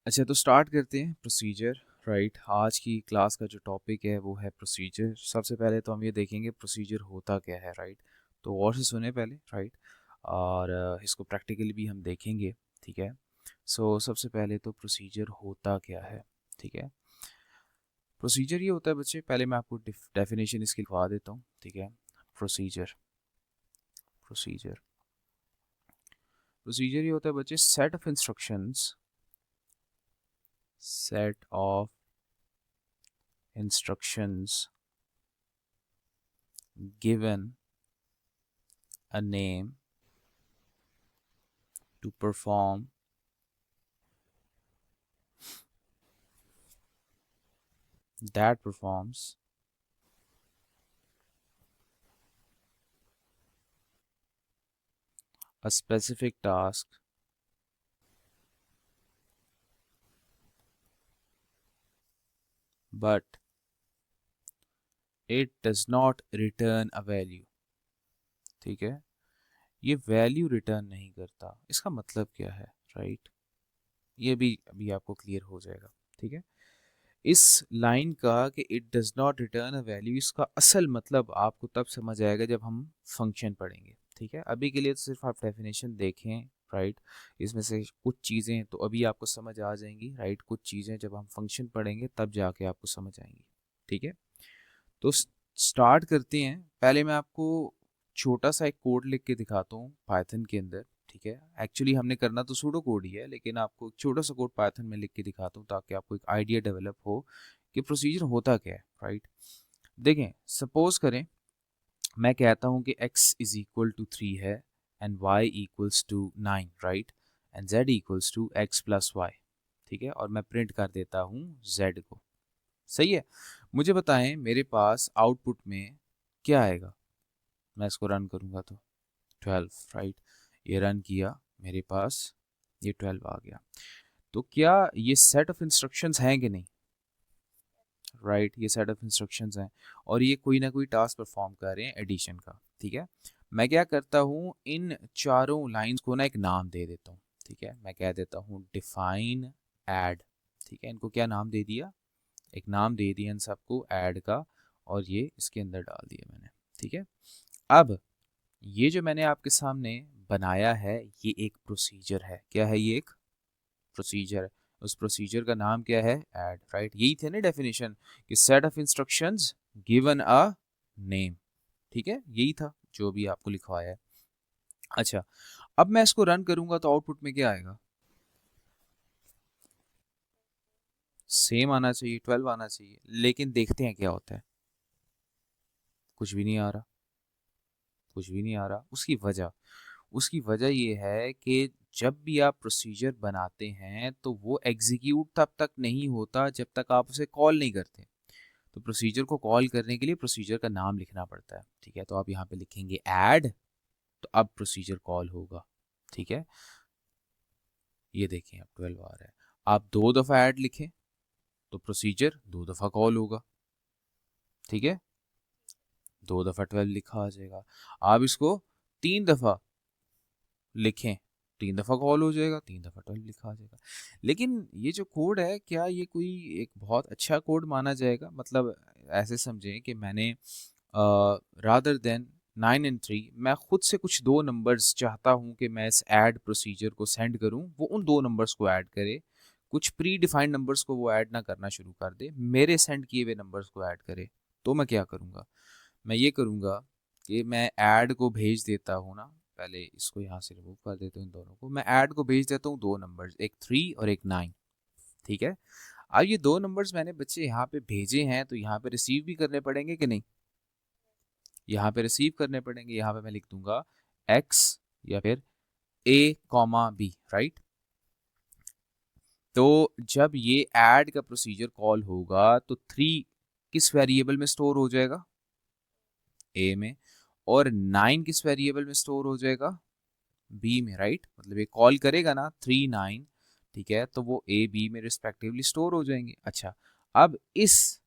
अच्छा, तो स्टार्ट करते हैं प्रोसीजर। राइट, आज की क्लास का जो टॉपिक है वो है प्रोसीजर। सबसे पहले तो हम ये देखेंगे प्रोसीजर होता क्या है। राइट, तो गौर से सुने पहले। राइट, और इसको प्रैक्टिकली भी हम देखेंगे। ठीक है, सो सबसे पहले तो प्रोसीजर होता क्या है। ठीक है, प्रोसीजर ये होता है बच्चे, पहले मैं आपको डेफिनेशन इसकी लिखवा देता हूँ। ठीक है, प्रोसीजर प्रोसीजर प्रोसीजर ये होता है बच्चे, set of instructions, set of instructions given a name to perform that performs a specific task but it does not return a value। ठीक है, ये वैल्यू रिटर्न नहीं करता, इसका मतलब क्या है। राइट, ये भी अभी आपको क्लियर हो जाएगा। ठीक है, इस लाइन का कि it does not return a value, इसका असल मतलब आपको तब समझ आएगा जब हम फंक्शन पढ़ेंगे। ठीक है, अभी के लिए तो सिर्फ आप डेफिनेशन देखें। राइट, इसमें से कुछ चीज़ें तो अभी आपको समझ आ जाएंगी। राइट, कुछ चीज़ें जब हम फंक्शन पढ़ेंगे तब जाके आपको समझ आएंगी। ठीक है, तो स्टार्ट करते हैं। पहले मैं आपको छोटा सा एक कोड लिख के दिखाता हूँ पाइथन के अंदर। ठीक है, एक्चुअली हमने करना तो सूडो कोड ही है, लेकिन आपको एक छोटा सा कोड पाइथन में लिख के दिखाता हूँ ताकि आपको एक आइडिया डेवलप हो कि प्रोसीजर होता क्या है। राइट, देखें, सपोज करें मैं कहता हूँ कि x इज इक्वल टू 3 है and y equals to 9। Right, and z equals to x plus Y. ठीक है, और मैं प्रिंट कर देता हूँ z को। सही है, मुझे बताएं मेरे पास आउटपुट में क्या आएगा। मैं इसको रन करूंगा तो 12। राइट, ये रन किया, मेरे पास ये 12 आ गया। तो क्या ये सेट ऑफ इंस्ट्रक्शंस हैं कि नहीं। राइट, ये सेट ऑफ इंस्ट्रक्शंस हैं और ये कोई ना कोई टास्क परफॉर्म कर रहे हैं एडिशन का। ठीक है, मैं क्या करता हूँ, इन चारों लाइंस को ना एक नाम दे देता हूँ। ठीक है, मैं कह देता हूँ डिफाइन ऐड। ठीक है, इनको क्या नाम दे दिया, एक नाम दे दिया इन सबको ऐड का, और ये इसके अंदर डाल दिया मैंने। ठीक है, अब ये जो मैंने आपके सामने बनाया है ये एक प्रोसीजर है। क्या है, ये एक प्रोसीजर है। उस प्रोसीजर का नाम क्या है, ऐड। राइट, यही थे ना डेफिनेशन कि set of instructions given a name. ठीक है, यही था जो भी आपको लिखवाया है। अच्छा, अब मैं इसको रन करूंगा तो आउटपुट में क्या आएगा, सेम आना चाहिए, 12 आना चाहिए। लेकिन देखते हैं क्या होता है, कुछ भी नहीं आ रहा, कुछ भी नहीं आ रहा। उसकी वजह ये है कि जब भी आप प्रोसीजर बनाते हैं तो वो एग्जीक्यूट तब तक नहीं होता जब तक आप उसे कॉल नहीं करते। तो प्रोसीजर को कॉल करने के लिए प्रोसीजर का नाम लिखना पड़ता है। ठीक है, तो आप यहाँ पे लिखेंगे ऐड, तो अब प्रोसीजर कॉल होगा। ठीक है, ये देखें अब 12 आ रहा है। आप 2 दफ़ा ऐड लिखें तो प्रोसीजर 2 दफ़ा कॉल होगा। ठीक है, 2 दफ़ा 12 लिखा आ जाएगा। आप इसको 3 दफ़ा लिखें, 3 दफ़ा कॉल हो जाएगा, 3 दफ़ा 12 लिखा आ जाएगा। लेकिन ये जो कोड है, क्या ये कोई एक बहुत अच्छा कोड माना जाएगा। मतलब ऐसे समझें कि मैंने रादर देन 9 and 3 मैं खुद से कुछ 2 नंबर्स चाहता हूँ कि मैं इस ऐड प्रोसीजर को सेंड करूँ, वो उन 2 नंबर्स को ऐड करे। कुछ प्री डिफाइंड नंबर्स को वो ऐड ना करना शुरू कर दे, मेरे सेंड किए हुए नंबर्स को ऐड करे। तो मैं क्या करूँगा, मैं ये करूँगा कि मैं ऐड को भेज देता हूँ ना, पहले इसको यहाँ से रिमूव कर देता हूँ, इन दोनों को मैं ऐड को भेज देता हूँ 2 नंबर्स, एक 3 और एक 9। ठीक है, अब ये 2 नंबर्स मैंने बच्चे यहाँ पे भेजे हैं तो यहाँ पे रिसीव भी करने पड़ेंगे कि नहीं, यहाँ पे रिसीव करने पड़ेंगे। यहाँ पे मैं लिख दूंगा x या फिर a, b। राइट, तो जब ये ऐड का प्रोसीजर कॉल होगा तो 3 किस वेरिएबल में स्टोर हो जाएगा, a में, और 9 किस वेरिएबल में स्टोर हो जाएगा, b में। राइट, मतलब ये कॉल करेगा ना 3, 9। ठीक है, तो वो a b में रिस्पेक्टिवली स्टोर हो जाएंगे। अच्छा, अब इस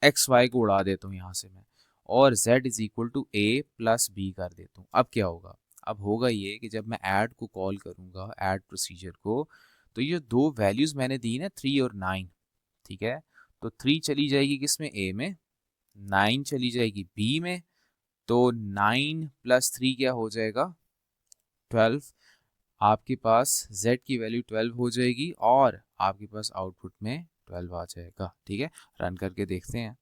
एक्स वाई को उड़ा देता हूँ यहाँ से मैं, और z is equal to a plus B कर देता हूँ। अब क्या होगा, अब होगा ये कि जब मैं ऐड को कॉल करूँगा, ऐड प्रोसीजर को, तो ये दो वैल्यूज मैंने दी ना 3 और 9, ठीक है, तो 3 चली जाएगी किसमें, ए में, 9 चली जाएगी बी में, तो 9 प्लस 3 क्या हो जाएगा, 12। आपके पास z की वैल्यू 12 हो जाएगी और आपके पास आउटपुट में 12 आ जाएगा, ठीक है। रन करके देखते हैं,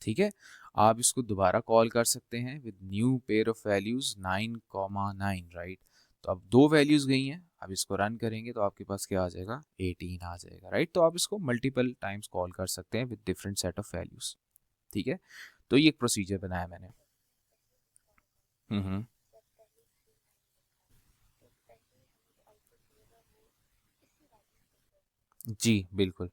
ठीक है। आप इसको दोबारा कॉल कर सकते हैं with new pair of values 9,9, right. तो अब दो वैल्यूज गई हैं, अब इसको रन करेंगे तो आपके पास क्या आ जाएगा, 18 आ जाएगा, राइट। तो आप इसको मल्टीपल टाइम्स कॉल कर सकते हैं with different set of values, ठीक है। तो ये एक प्रोसीजर बनाया मैंने। हम्म। जी बिल्कुल,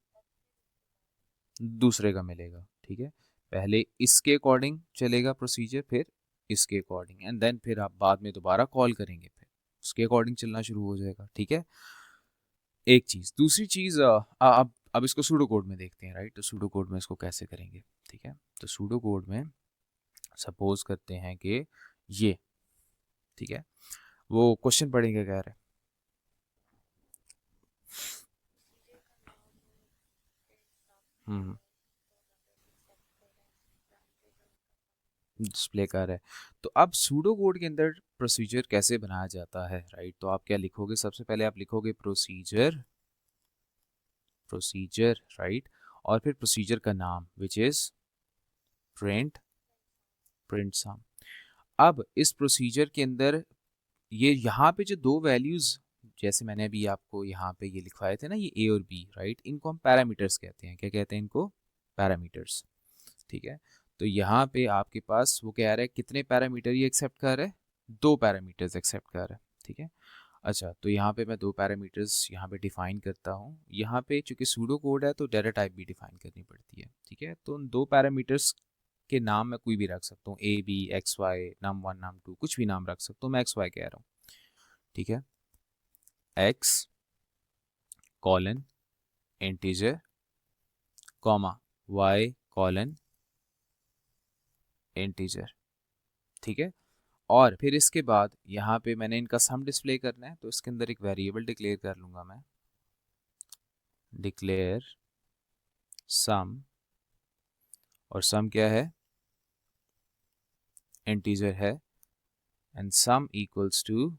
दूसरे का मिलेगा, ठीक है। पहले इसके अकॉर्डिंग चलेगा प्रोसीजर, फिर इसके अकॉर्डिंग, एंड देन फिर आप बाद में दोबारा कॉल करेंगे, फिर उसके अकॉर्डिंग चलना शुरू हो जाएगा, ठीक है। एक चीज़, दूसरी चीज़, अब इसको सूडो कोड में देखते हैं, राइट। तो सूडो कोड में इसको कैसे करेंगे, ठीक है। तो सूडो कोड में सपोज करते हैं कि ये, ठीक है, वो क्वेश्चन पढ़ेंगे कह रहे हैं, डिस्प्ले कर है। तो अब सूडो कोड के अंदर प्रोसीजर कैसे बनाया जाता है, राइट। तो आप क्या लिखोगे, सबसे पहले आप लिखोगे प्रोसीजर, प्रोसीजर, राइट, और फिर प्रोसीजर का नाम विच इज प्रिंट, प्रिंट सम। अब इस प्रोसीजर के अंदर ये यहाँ पे जो दो वैल्यूज, जैसे मैंने अभी आपको यहाँ पे ये लिखवाए थे ना, ये ए और बी, राइट, इनको हम पैरामीटर्स कहते हैं, क्या कहते हैं इनको, पैरामीटर्स, ठीक है। तो यहाँ पे आपके पास वो कह रहा है कितने पैरामीटर ये एक्सेप्ट कर रहा है, दो पैरामीटर्स एक्सेप्ट कर रहा है, ठीक है। अच्छा, तो यहाँ पे मैं दो पैरामीटर्स यहाँ पे डिफाइन करता हूँ। यहाँ पे चूंकि सूडो कोड है तो डाटा टाइप भी डिफाइन करनी पड़ती है, ठीक है। तो उन दो पैरामीटर्स के नाम मैं कोई भी रख सकता हूँ, A B x Y, num1 num2, कुछ भी नाम रख सकता हूँ, मैं एक्स वाई कह रहा हूँ, ठीक है। X colon integer comma Y colon integer, ठीक है। और फिर इसके बाद यहाँ पे मैंने इनका सम डिस्प्ले करना है, तो इसके अंदर एक वेरिएबल डिक्लेयर कर लूंगा मैं, डिक्लेयर सम, और सम क्या है, इंटीजर है, and sum equals to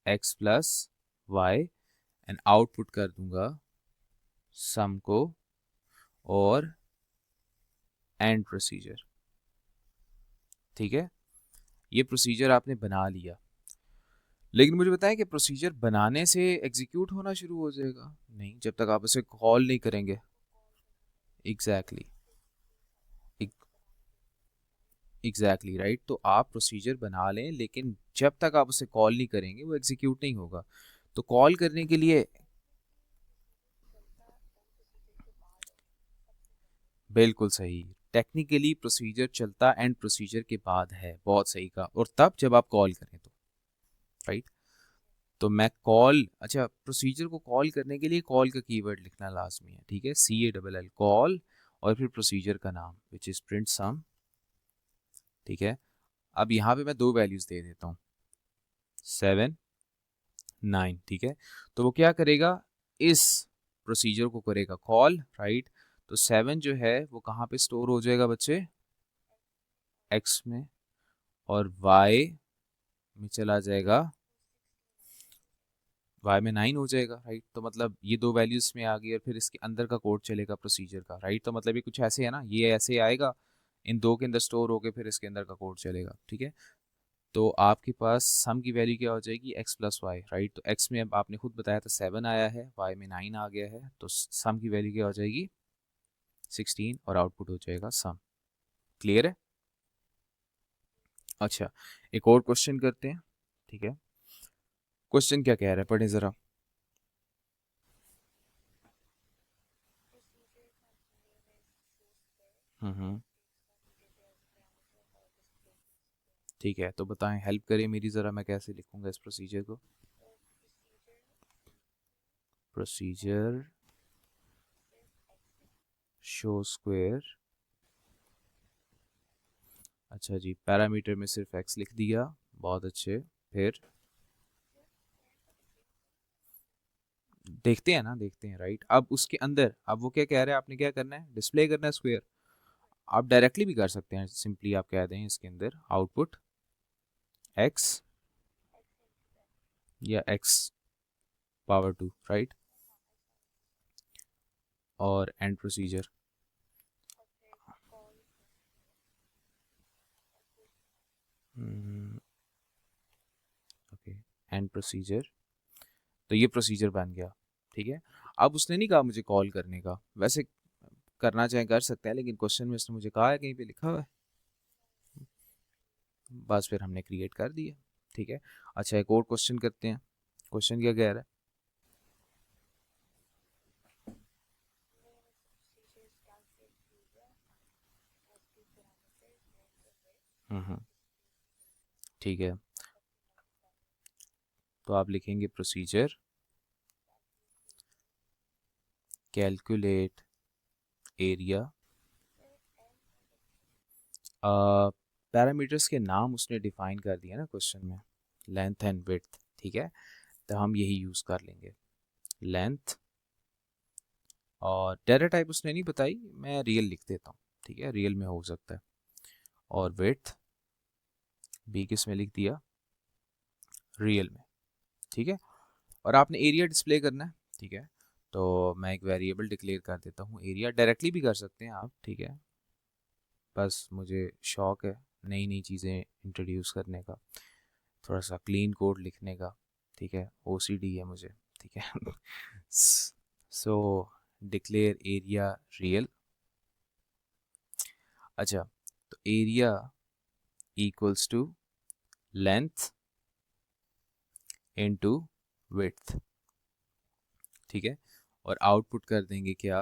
X plus Y, and output कर दूंगा सम को और एंड प्रोसीजर, ठीक है। ये प्रोसीजर आपने बना लिया, लेकिन मुझे बताएं कि प्रोसीजर बनाने से एग्जीक्यूट होना शुरू हो जाएगा, नहीं, जब तक आप उसे कॉल नहीं करेंगे। Exactly, exactly, right. तो आप प्रोसीजर बना लें, लेकिन जब तक आप उसे कॉल नहीं करेंगे वो एग्जीक्यूट नहीं होगा। तो कॉल करने के लिए, बिल्कुल सही, टेक्निकली प्रोसीजर चलता एंड प्रोसीजर के बाद है, बहुत सही कहा, और तब जब आप कॉल करें तो, राइट। तो मैं कॉल, अच्छा, प्रोसीजर को कॉल करने के लिए कॉल का कीवर्ड लिखना लाजमी है, ठीक है, CALL कॉल, और फिर प्रोसीजर का नाम विच इज प्रिंट सम, ठीक है। अब यहाँ पे मैं दो वैल्यूज दे देता हूँ, 7 9, ठीक है। तो वो क्या करेगा, इस प्रोसीजर को करेगा कॉल, राइट। तो 7 जो है वो कहाँ पे स्टोर हो जाएगा बच्चे, एक्स में, और वाई में चला जाएगा, वाई में 9 हो जाएगा, राइट। तो मतलब ये दो वैल्यूज में आ गई, और फिर इसके अंदर का कोड चलेगा प्रोसीजर का, राइट। तो मतलब ये कुछ ऐसे है ना, ये ऐसे आएगा, इन दो के अंदर स्टोर होके फिर इसके अंदर का कोड चलेगा, ठीक है। तो आपके पास सम की वैल्यू क्या हो जाएगी, एक्स प्लस वाई, राइट। तो एक्स में अब आपने खुद बताया था 7 आया है, वाई में 9 आ गया है, तो सम की वैल्यू क्या हो जाएगी, 16, और आउटपुट हो जाएगा सम। क्लियर है। अच्छा, एक और क्वेश्चन करते हैं, ठीक है। क्वेश्चन क्या कह रहा है, पढ़े जरा। हम्म, ठीक है, तो बताएं, हेल्प करें मेरी ज़रा, मैं कैसे लिखूंगा इस प्रोसीजर को। प्रोसीजर शो स्क्वायर, अच्छा जी, पैरामीटर में सिर्फ एक्स लिख दिया, बहुत अच्छे। फिर देखते हैं ना, देखते हैं राइट। अब उसके अंदर अब वो क्या कह रहा है, आपने क्या करना है, डिस्प्ले करना है स्क्वायर। आप डायरेक्टली भी कर सकते हैं, सिंपली आप कह दें इसके अंदर आउटपुट x या x पावर 2 राइट, और and procedure. Okay, and procedure, तो ये प्रोसीजर बन गया। ठीक है, अब उसने नहीं कहा मुझे कॉल करने का, वैसे करना चाहे कर सकते हैं, लेकिन क्वेश्चन में उसने मुझे कहा है, कहीं पे लिखा हुआ है, बस फिर हमने क्रिएट कर दिया। ठीक है, अच्छा एक और क्वेश्चन करते हैं। क्वेश्चन क्या कह रहा है? ठीक है, तो आप लिखेंगे प्रोसीजर कैलकुलेट एरिया, पैरामीटर्स के नाम उसने डिफाइन कर दिया ना क्वेश्चन में, लेंथ एंड विड्थ। ठीक है, तो हम यही यूज़ कर लेंगे, लेंथ, और डेटा टाइप उसने नहीं बताई, मैं रियल लिख देता हूँ। ठीक है, रियल में हो सकता है, और विड्थ भी किस में लिख दिया, रियल में। ठीक है, और आपने एरिया डिस्प्ले करना है। ठीक है, तो मैं एक वेरिएबल डिक्लेयर कर देता हूँ एरिया, डायरेक्टली भी कर सकते हैं आप। ठीक है, बस मुझे शौक है नई नई चीज़ें इंट्रोड्यूस करने का, थोड़ा सा क्लीन कोड लिखने का। ठीक है, ओसीडी है मुझे। ठीक है, सो डिक्लेयर एरिया रियल। अच्छा, तो area equals to length into width. ठीक है, और आउटपुट कर देंगे क्या,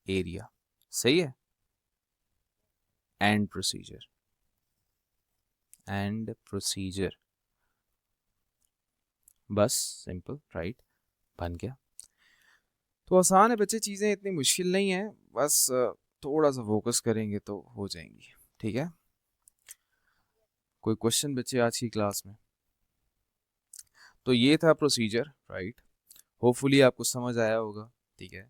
एरिया। सही है, एंड प्रोसीजर, एंड प्रोसीजर, बस सिंपल राइट, बन गया। तो आसान है बच्चे, चीज़ें इतनी मुश्किल नहीं है, बस थोड़ा सा फोकस करेंगे तो हो जाएंगी। ठीक है, कोई क्वेश्चन बच्चे आज की क्लास में? तो ये था प्रोसीजर राइट, होपफुली आपको समझ आया होगा। ठीक है,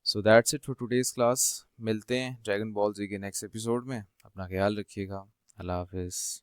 so that's it for today's class. मिलते हैं ड्रैगन बॉल जी के नेक्स्ट एपिसोड में, अपना ख्याल रखिएगा। अल्लाह हाफिज़।